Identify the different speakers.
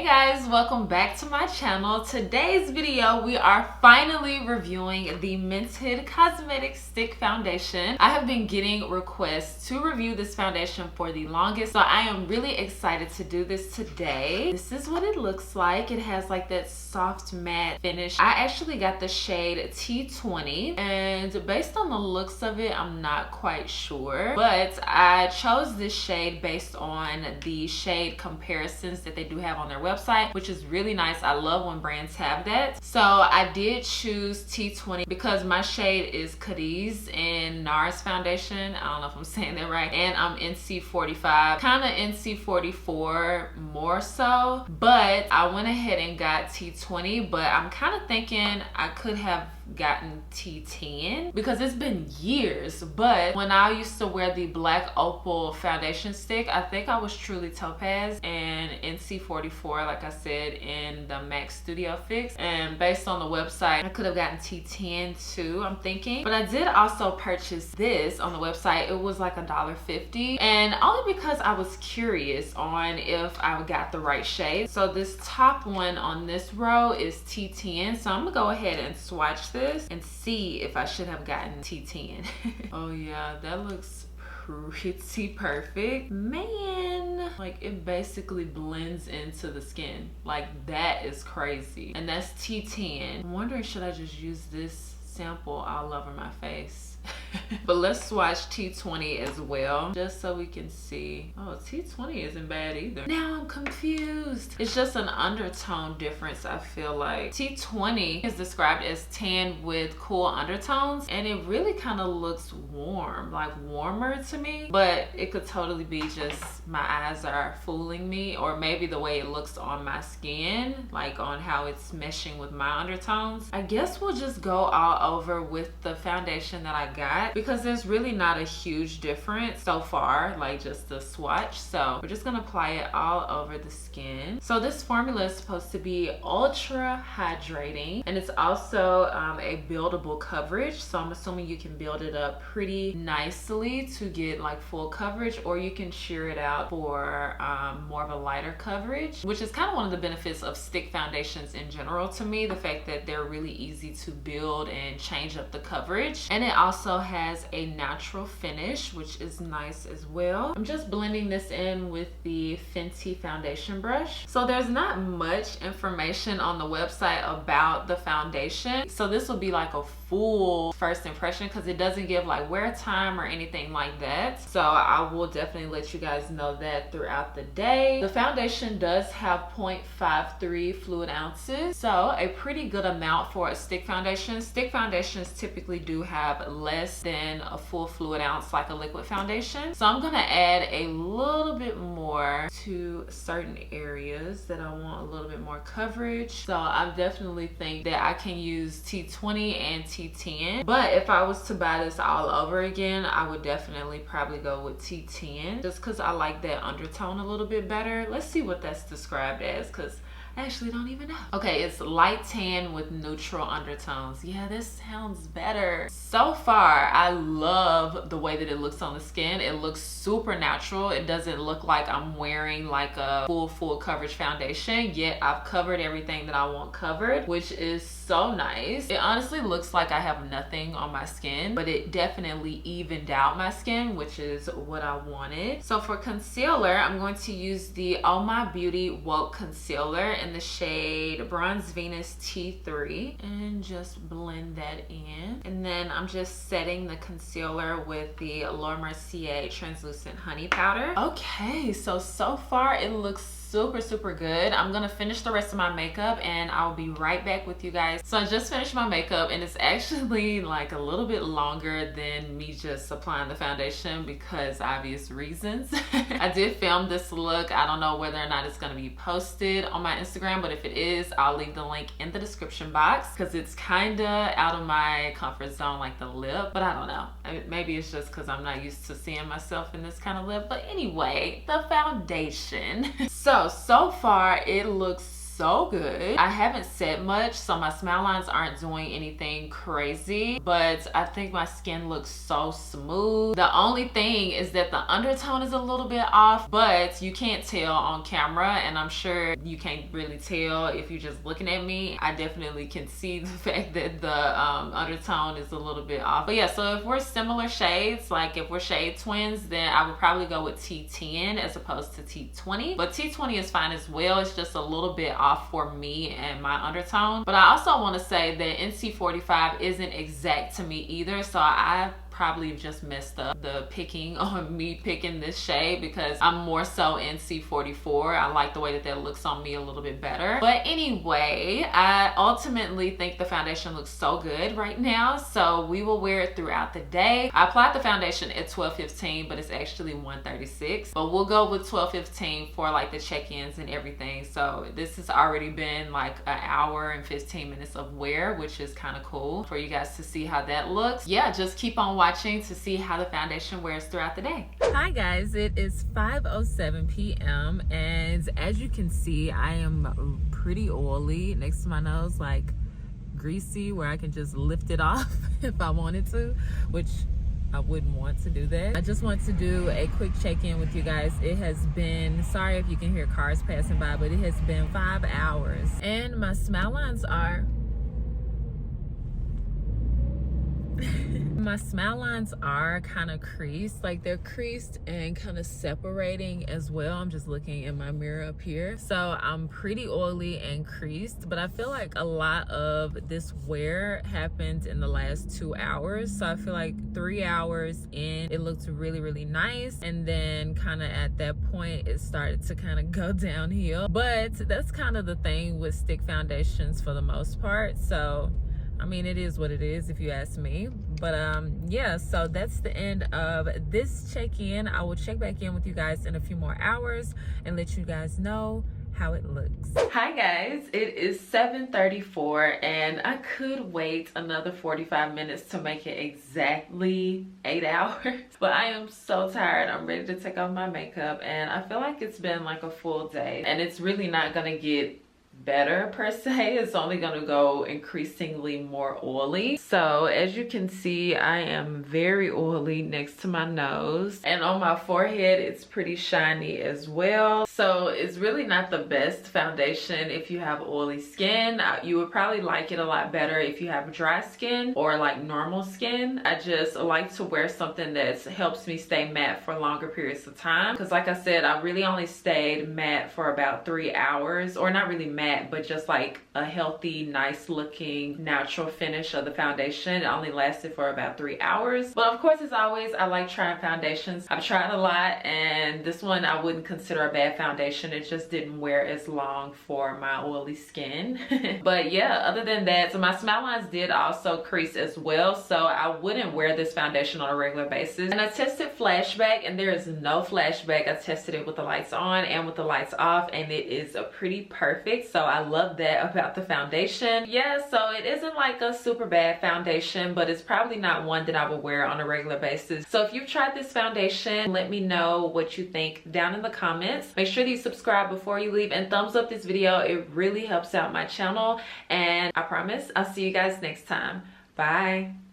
Speaker 1: guys, welcome back to my channel. Today's video we are finally reviewing the Mented Cosmetics Stick Foundation. I have been getting requests to review this foundation for the longest, so I am really excited to do this today. This is what it looks like. It has like that soft matte finish. I actually got the shade T20, and based on the looks of it, I'm not quite sure, but I chose this shade based on the shade comparisons that they do have on their website, which is really nice. I love when brands have that. So I did choose T20 because my shade is Cadiz in NARS foundation. I don't know if I'm saying that right. And I'm NC45, kind of NC44 more so, but I went ahead and got T20, but I'm kind of thinking I could have gotten T10 because it's been years. But when I used to wear the black opal foundation stick, I think I was truly Topaz and NC44, like I said, in the MAC Studio Fix. And based on the website, I could have gotten T10 too, I'm thinking. But I did also purchase this on the website. It was like $1.50, and only because I was curious on if I got the right shade. So this top one on this row is T10, so I'm gonna go ahead and swatch this and see if I should have gotten T10. Oh yeah, that looks pretty perfect. Man, like it basically blends into the skin. Like that is crazy. And that's T10. I'm wondering, should I just use this sample all over my face? But let's swatch T20 as well, just so we can see. Oh, T20 isn't bad either. Now I'm confused. It's just an undertone difference, I feel like. T20 is described as tan with cool undertones, and it really kind of looks warm, like warmer to me. But it could totally be just my eyes are fooling me, or maybe the way it looks on my skin, like on how it's meshing with my undertones. I guess we'll just go all over with the foundation that I got, because there's really not a huge difference so far, like just the swatch. So we're just gonna apply it all over the skin. So this formula is supposed to be ultra hydrating, and it's also a buildable coverage, so I'm assuming you can build it up pretty nicely to get like full coverage, or you can sheer it out for more of a lighter coverage, which is kind of one of the benefits of stick foundations in general to me, the fact that they're really easy to build and change up the coverage. And it also has a natural finish, which is nice as well. I'm just blending this in with the Fenty foundation brush. So there's not much information on the website about the foundation, so this will be like a full first impression because it doesn't give like wear time or anything like that. So I will definitely let you guys know that throughout the day. The foundation does have 0.53 fluid ounces, so a pretty good amount for a stick foundation. Stick foundations typically do have less than a full fluid ounce like a liquid foundation, so I'm gonna add a little bit more to certain areas that I want a little bit more coverage. So I definitely think that I can use T20 and T10, but if I was to buy this all over again, I would definitely probably go with T10 just because I like that undertone a little bit better. Let's see what that's described as, because I actually don't even know. Okay, it's light tan with neutral undertones. Yeah, this sounds better. So far, I love the way that it looks on the skin. It looks super natural. It doesn't look like I'm wearing like a full coverage foundation, yet I've covered everything that I want covered, which is so nice. It honestly looks like I have nothing on my skin, but it definitely evened out my skin, which is what I wanted. So for concealer, I'm going to use the Oh My Beauty Woke Concealer in the shade Bronze Venus T3, and just blend that in. And then I'm just setting the concealer with the Laura Mercier Translucent Honey Powder. Okay, so far it looks super good. I'm gonna finish the rest of my makeup and I'll be right back with you guys. So I just finished my makeup, and it's actually like a little bit longer than me just applying the foundation because obvious reasons. I did film this look. I don't know whether or not it's gonna be posted on my Instagram, but if it is, I'll leave the link in the description box because it's kinda out of my comfort zone, like the lip, but I don't know. Maybe it's just because I'm not used to seeing myself in this kind of lip. But anyway, the foundation. So far it looks so good. I haven't said much, so my smile lines aren't doing anything crazy, but I think my skin looks so smooth. The only thing is that the undertone is a little bit off, but you can't tell on camera, and I'm sure you can't really tell if you're just looking at me. I definitely can see the fact that the undertone is a little bit off. But yeah, so if we're similar shades, like if we're shade twins, then I would probably go with T10 as opposed to T20. But T20 is fine as well. It's just a little bit off for me and my undertone. But I also want to say that NC45 isn't exact to me either, so I probably just messed up the picking on me picking this shade, because I'm more so NC44. I like the way that that looks on me a little bit better. But anyway, I ultimately think the foundation looks so good right now, so we will wear it throughout the day. I applied the foundation at 12:15, but it's actually 1:36, but we'll go with 12:15 for like the check-ins and everything. So this has already been like an hour and 15 minutes of wear, which is kind of cool for you guys to see how that looks. Yeah, just keep on watching to see how the foundation wears throughout the day. Hi guys, it is 5:07 p.m. and as you can see, I am pretty oily next to my nose, like greasy, where I can just lift it off if I wanted to, which I wouldn't want to do that. I just want to do a quick check-in with you guys. It has been, sorry if you can hear cars passing by, but it has been 5 hours and my smile lines are my smile lines are kind of creased, like they're creased and kind of separating as well. I'm just looking in my mirror up here, so I'm pretty oily and creased, but I feel like a lot of this wear happened in the last 2 hours, so I feel like 3 hours in it looked really nice, and then kind of at that point it started to kind of go downhill. But that's kind of the thing with stick foundations for the most part, so I mean, it is what it is if you ask me. But yeah, so that's the end of this check-in. I will check back in with you guys in a few more hours and let you guys know how it looks. Hi guys, it is 7:34 and I could wait another 45 minutes to make it exactly 8 hours, but I am so tired. I'm ready to take off my makeup and I feel like it's been like a full day and it's really not gonna get better per se. It's only gonna go increasingly more oily. So as you can see, I am very oily next to my nose, and on my forehead it's pretty shiny as well. So it's really not the best foundation if you have oily skin. You would probably like it a lot better if you have dry skin or like normal skin. I just like to wear something that helps me stay matte for longer periods of time, because like I said, I really only stayed matte for about 3 hours, or not really matte, but just like a healthy, nice looking natural finish of the foundation. It only lasted for about 3 hours. But of course, as always, I like trying foundations. I've tried a lot and this one I wouldn't consider a bad foundation. It just didn't wear as long for my oily skin. But yeah, other than that, so my smile lines did also crease as well, so I wouldn't wear this foundation on a regular basis. And I tested flashback and there is no flashback. I tested it with the lights on and with the lights off and it is a pretty perfect. So I love that about the foundation. Yeah, so it isn't like a super bad foundation, but it's probably not one that I would wear on a regular basis. So if you've tried this foundation, let me know what you think down in the comments. Make sure that you subscribe before you leave and thumbs up this video. It really helps out my channel, and I promise I'll see you guys next time. Bye.